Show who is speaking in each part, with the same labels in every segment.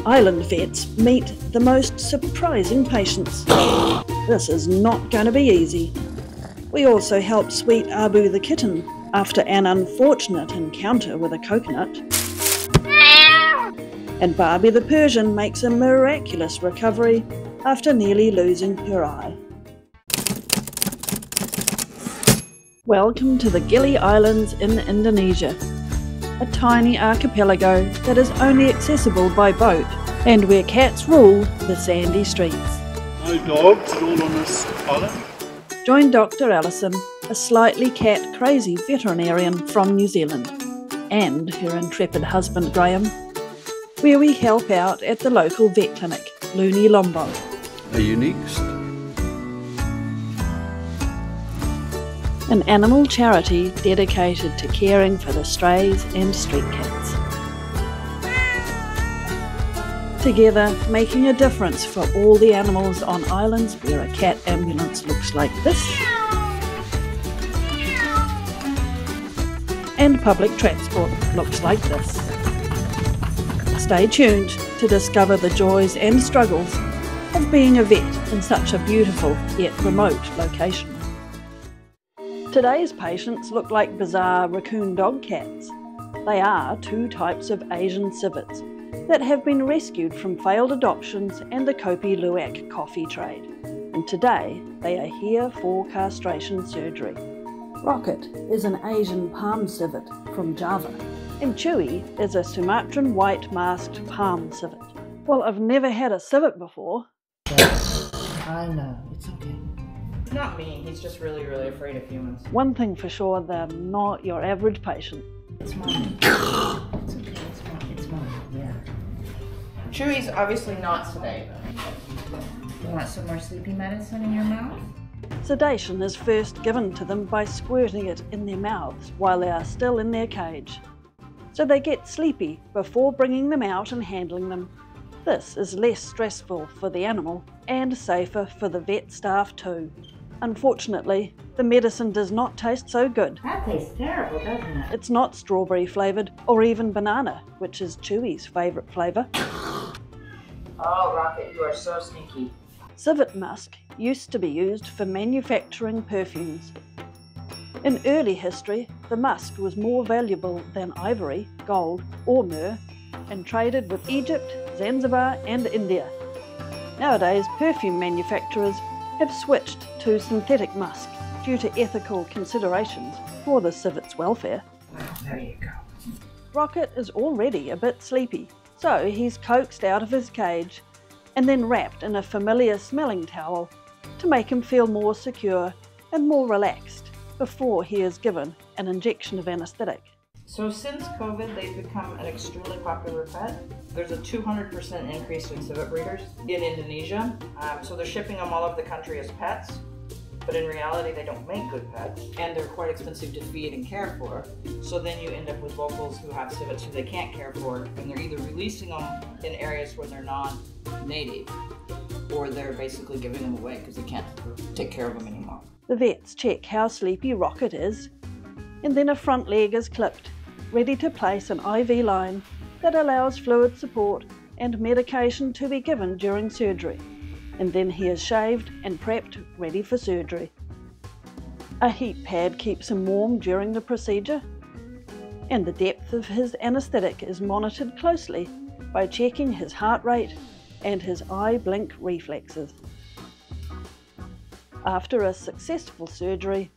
Speaker 1: Island vets meet the most surprising patients. This is not going to be easy. We also help sweet Abu the kitten after an unfortunate encounter with a coconut. And Barbie the Persian makes a miraculous recovery after nearly losing her eye. Welcome to the Gili Islands in Indonesia, a tiny archipelago that is only accessible by boat and where cats rule the sandy streets.
Speaker 2: No dogs at all on this island.
Speaker 1: Join Dr Alison, a slightly cat-crazy veterinarian from New Zealand, and her intrepid husband Graham, where we help out at the local vet clinic, Luni, Lombok.
Speaker 2: A unique
Speaker 1: an animal charity dedicated to caring for the strays and street cats. Together, making a difference for all the animals on islands where a cat ambulance looks like this, and public transport looks like this. Stay tuned to discover the joys and struggles of being a vet in such a beautiful yet remote location. Today's patients look like bizarre raccoon dog cats. They are two types of Asian Civets that have been rescued from failed adoptions and the Kopi Luwak coffee trade. And today they are here for castration surgery. Rocket is an Asian Palm Civet from Java, and Chewy is a Sumatran white masked Palm Civet. Well, I've never had a civet before.
Speaker 3: I know, it's okay. He's not mean, he's just really afraid of humans.
Speaker 1: One thing for sure, they're not your average patient.
Speaker 3: It's mine. It's okay, it's mine, yeah. Chewy's obviously not sedated. You want some more sleepy medicine in your mouth?
Speaker 1: Sedation is first given to them by squirting it in their mouths while they are still in their cage, so they get sleepy before bringing them out and handling them. This is less stressful for the animal and safer for the vet staff too. Unfortunately, the medicine does not taste so good.
Speaker 3: That tastes terrible, doesn't it?
Speaker 1: It's not strawberry flavoured or even banana, which is Chewy's favourite flavour.
Speaker 3: Oh, Rocket, you are so sneaky.
Speaker 1: Civet musk used to be used for manufacturing perfumes. In early history, the musk was more valuable than ivory, gold or myrrh, and traded with Egypt, Zanzibar and India. Nowadays, perfume manufacturers have switched to synthetic musk due to ethical considerations for the civet's welfare.
Speaker 3: Well, there you go.
Speaker 1: Rocket is already a bit sleepy, so he's coaxed out of his cage and then wrapped in a familiar smelling towel to make him feel more secure and more relaxed before he is given an injection of anaesthetic.
Speaker 3: So since COVID, they've become an extremely popular pet. There's a 200% increase in civet breeders in Indonesia. So they're shipping them all over the country as pets, but in reality they don't make good pets and they're quite expensive to feed and care for. So then you end up with locals who have civets who they can't care for, and they're either releasing them in areas where they're non-native or they're basically giving them away because they can't take care of them anymore.
Speaker 1: The vets check how sleepy Rocket is, and then a front leg is clipped, ready to place an IV line that allows fluid support and medication to be given during surgery, and then he is shaved and prepped ready for surgery. A heat pad keeps him warm during the procedure, and the depth of his anaesthetic is monitored closely by checking his heart rate and his eye blink reflexes. After a successful surgery,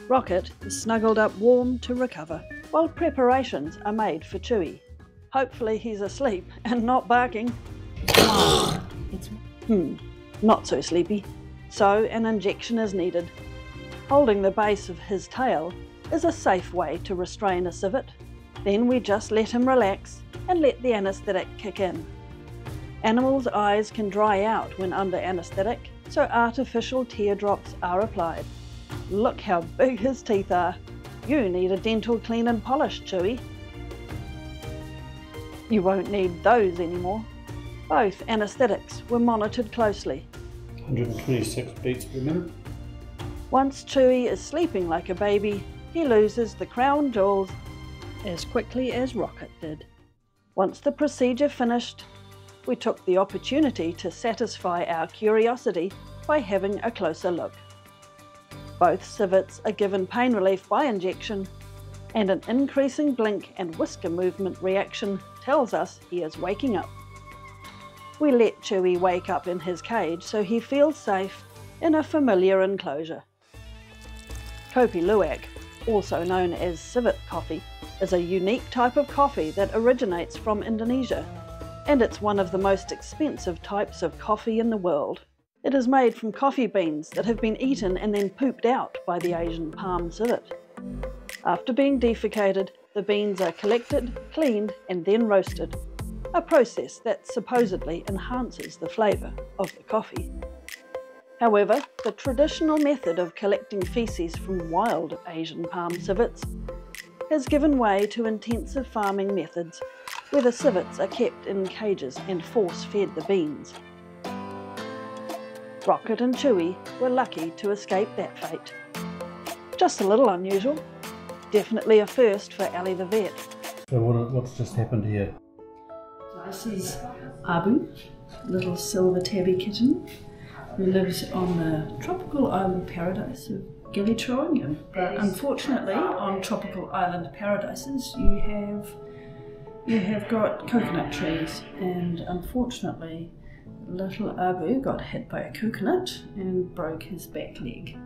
Speaker 1: Rocket is snuggled up warm to recover, while preparations are made for Chewy. Hopefully he's asleep and not barking. Not so sleepy, so an injection is needed. Holding the base of his tail is a safe way to restrain a civet. Then we just let him relax and let the anaesthetic kick in. Animals' eyes can dry out when under anaesthetic, so artificial teardrops are applied. Look how big his teeth are. You need a dental clean and polish, Chewy. You won't need those anymore. Both anaesthetics were monitored closely.
Speaker 2: 126 beats per minute.
Speaker 1: Once Chewy is sleeping like a baby, he loses the crown jewels as quickly as Rocket did. Once the procedure finished, we took the opportunity to satisfy our curiosity by having a closer look. Both civets are given pain relief by injection, and an increasing blink and whisker movement reaction tells us he is waking up. We let Chewy wake up in his cage so he feels safe in a familiar enclosure. Kopi Luwak, also known as civet coffee, is a unique type of coffee that originates from Indonesia, and it's one of the most expensive types of coffee in the world. It is made from coffee beans that have been eaten and then pooped out by the Asian Palm Civet. After being defecated, the beans are collected, cleaned and then roasted, a process that supposedly enhances the flavour of the coffee. However, the traditional method of collecting feces from wild Asian palm civets has given way to intensive farming methods where the civets are kept in cages and force-fed the beans. Rocket and Chewy were lucky to escape that fate. Just a little unusual. Definitely a first for Ali the vet.
Speaker 2: So what's just happened here?
Speaker 1: This is Abu, little silver tabby kitten, who lives on the tropical island paradise of Gili Trawangan. But unfortunately, on tropical island paradises, you have got coconut trees, and unfortunately, little Abu got hit by a coconut and broke his back leg.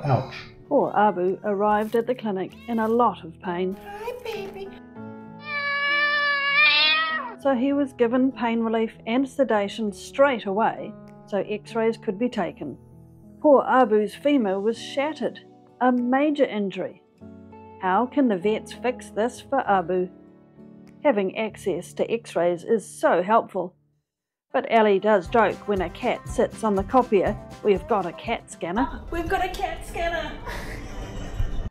Speaker 2: Ouch.
Speaker 1: Poor Abu arrived at the clinic in a lot of pain.
Speaker 4: Hi, baby.
Speaker 1: So he was given pain relief and sedation straight away so X-rays could be taken. Poor Abu's femur was shattered, a major injury. How can the vets fix this for Abu? Having access to X-rays is so helpful. But Ali does joke when a cat sits on the copier, "We've got a cat scanner."
Speaker 4: We've got a cat scanner.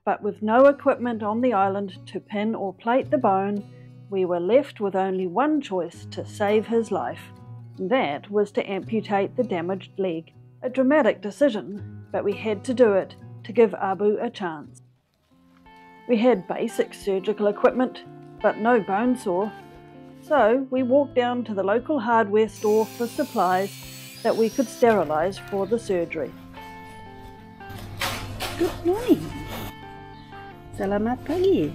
Speaker 1: But with no equipment on the island to pin or plate the bone, we were left with only one choice to save his life. That was to amputate the damaged leg. A dramatic decision, but we had to do it to give Abu a chance. We had basic surgical equipment, but no bone saw. So we walked down to the local hardware store for supplies that we could sterilise for the surgery.
Speaker 4: Good morning. Selamat pagi.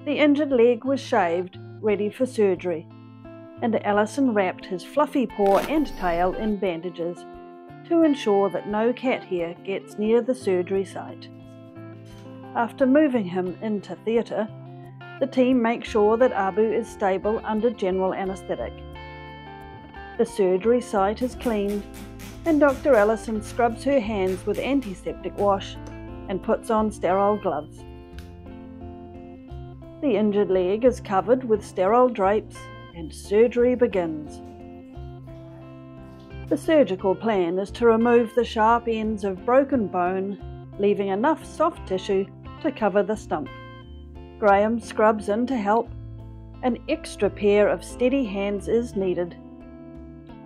Speaker 1: The injured leg was shaved, ready for surgery, and Alison wrapped his fluffy paw and tail in bandages to ensure that no cat hair gets near the surgery site. After moving him into theatre, the team makes sure that Abu is stable under general anaesthetic. The surgery site is cleaned, and Dr Alison scrubs her hands with antiseptic wash and puts on sterile gloves. The injured leg is covered with sterile drapes and surgery begins. The surgical plan is to remove the sharp ends of broken bone, leaving enough soft tissue to cover the stump. Graham scrubs in to help. An extra pair of steady hands is needed.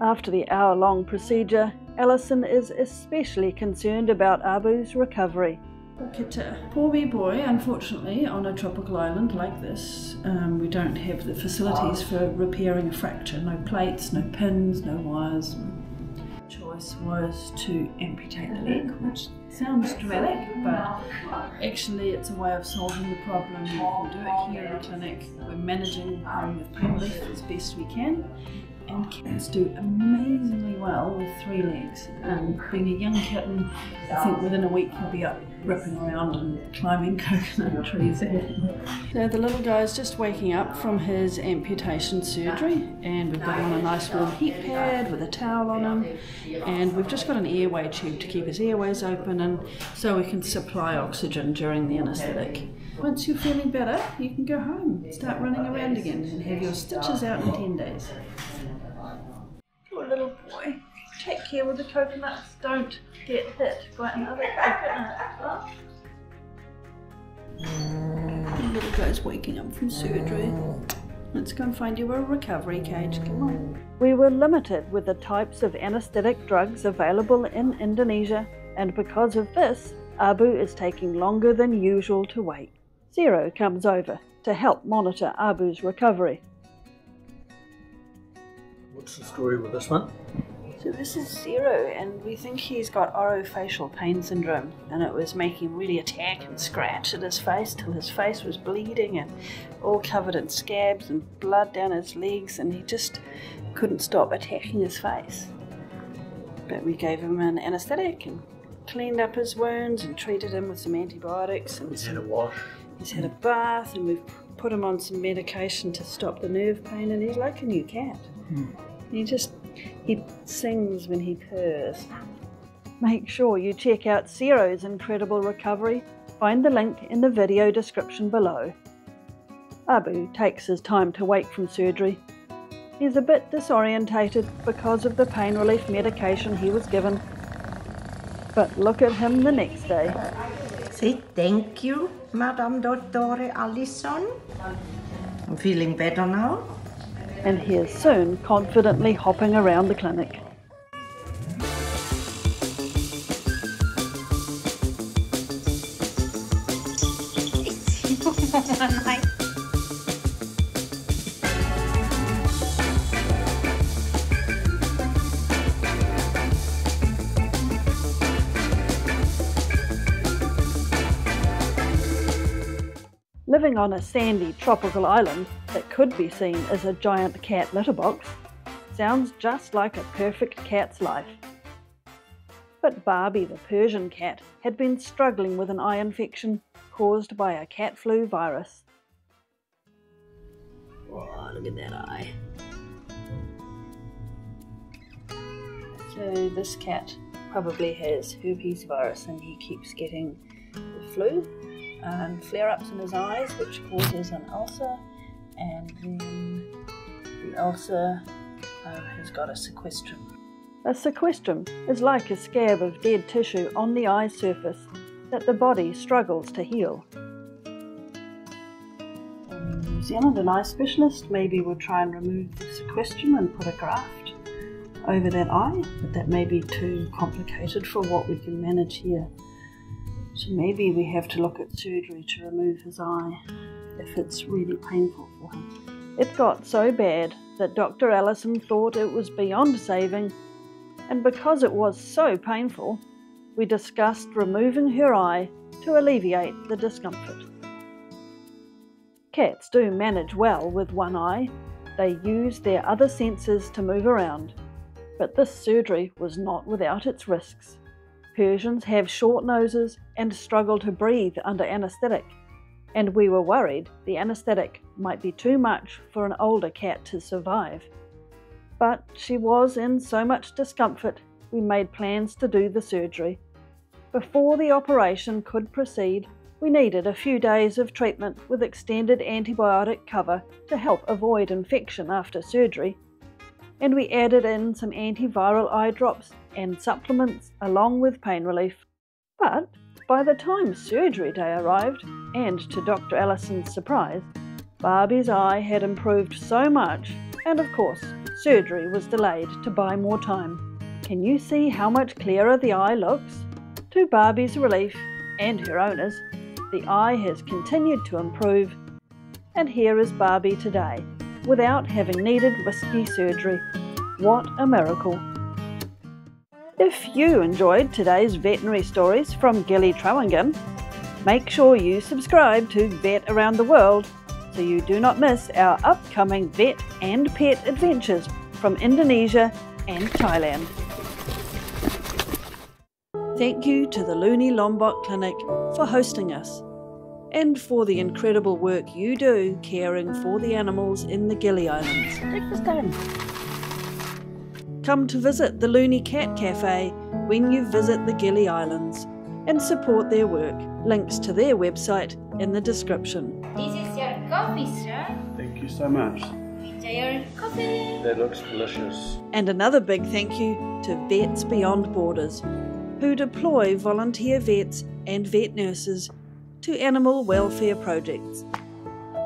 Speaker 1: After the hour-long procedure, Alison is especially concerned about Abu's recovery. Look at a poor wee boy. Unfortunately, on a tropical island like this, we don't have the facilities for repairing a fracture. No plates, no pins, no wires. The choice was to amputate the leg, which sounds dramatic, but actually it's a way of solving the problem. We can do it here in the clinic. We're managing him with pain relief as best we can. And cats do amazingly well with 3 legs. Being a young kitten, I think within a week he'll be up ripping around and climbing coconut trees. So the little guy's just waking up from his amputation surgery, and we've got him on a nice warm heat pad with a towel on him, and we've just got an airway tube to keep his airways open and so we can supply oxygen during the anaesthetic. Once you're feeling better, you can go home, start running around again and have your stitches out in 10 days. Poor little boy. Take care with the coconuts. Don't get hit by another coconut. Huh? The little guy's waking up from surgery. Let's go and find you a recovery cage. Come on. We were limited with the types of anaesthetic drugs available in Indonesia, and because of this, Abu is taking longer than usual to wait. Siro comes over to help monitor Abu's recovery.
Speaker 2: What's the story with this one?
Speaker 1: So this is Siro, and we think he's got orofacial pain syndrome, and it was making him really attack and scratch at his face till his face was bleeding and all covered in scabs and blood down his legs, and he just couldn't stop attacking his face. But we gave him an anaesthetic and cleaned up his wounds and treated him with some antibiotics. And
Speaker 2: He's had a wash.
Speaker 1: He's had a bath, and we've put him on some medication to stop the nerve pain, and he's like a new cat. He sings when he purrs. Make sure you check out Siro's incredible recovery. Find the link in the video description below. Abu takes his time to wake from surgery. He's a bit disorientated because of the pain relief medication he was given. But look at him the next day.
Speaker 5: Say thank you, Madam Dr Alison. I'm feeling better now.
Speaker 1: And he is soon confidently hopping around the clinic. Living on a sandy tropical island that could be seen as a giant cat litter box sounds just like a perfect cat's life. But Barbie the Persian cat had been struggling with an eye infection caused by a cat flu virus. Oh, look at that eye. So this cat probably has herpes virus, and he keeps getting the flu and flare-ups in his eyes, which causes an ulcer, and then the ulcer has got a sequestrum. A sequestrum is like a scab of dead tissue on the eye surface that the body struggles to heal. In New Zealand, an eye specialist maybe would try and remove the sequestrum and put a graft over that eye, but that may be too complicated for what we can manage here. So maybe we have to look at surgery to remove his eye if it's really painful for him. It got so bad that Dr Alison thought it was beyond saving, and because it was so painful, we discussed removing her eye to alleviate the discomfort. Cats do manage well with one eye. They use their other senses to move around, but this surgery was not without its risks. Persians have short noses and struggle to breathe under anaesthetic, and we were worried the anaesthetic might be too much for an older cat to survive. But she was in so much discomfort, we made plans to do the surgery. Before the operation could proceed, we needed a few days of treatment with extended antibiotic cover to help avoid infection after surgery, and we added in some antiviral eye drops and supplements along with pain relief. But by the time surgery day arrived, and to Dr Alison's surprise, Barbie's eye had improved so much, and of course surgery was delayed to buy more time. Can you see how much clearer the eye looks? To Barbie's relief and her owners, the eye has continued to improve, and here is Barbie today, without having needed risky surgery. What a miracle! If you enjoyed today's veterinary stories from Gili Trawangan, make sure you subscribe to Vet Around the World so you do not miss our upcoming vet and pet adventures from Indonesia and Thailand. Thank you to the Luni Lombok Clinic for hosting us, and for the incredible work you do caring for the animals in the Gili Islands.
Speaker 4: Breakfast time.
Speaker 1: Come to visit the Luni Cat Cafe when you visit the Gili Islands and support their work. Links to their website in the description.
Speaker 6: This is your coffee, sir.
Speaker 2: Thank you so much.
Speaker 6: Enjoy your coffee.
Speaker 2: That looks delicious.
Speaker 1: And another big thank you to Vets Beyond Borders, who deploy volunteer vets and vet nurses to animal welfare projects,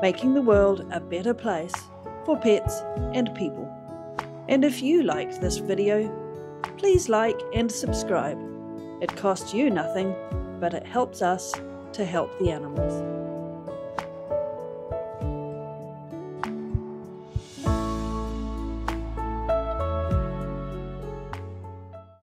Speaker 1: making the world a better place for pets and people. And if you liked this video, please like and subscribe. It costs you nothing, but it helps us to help the animals.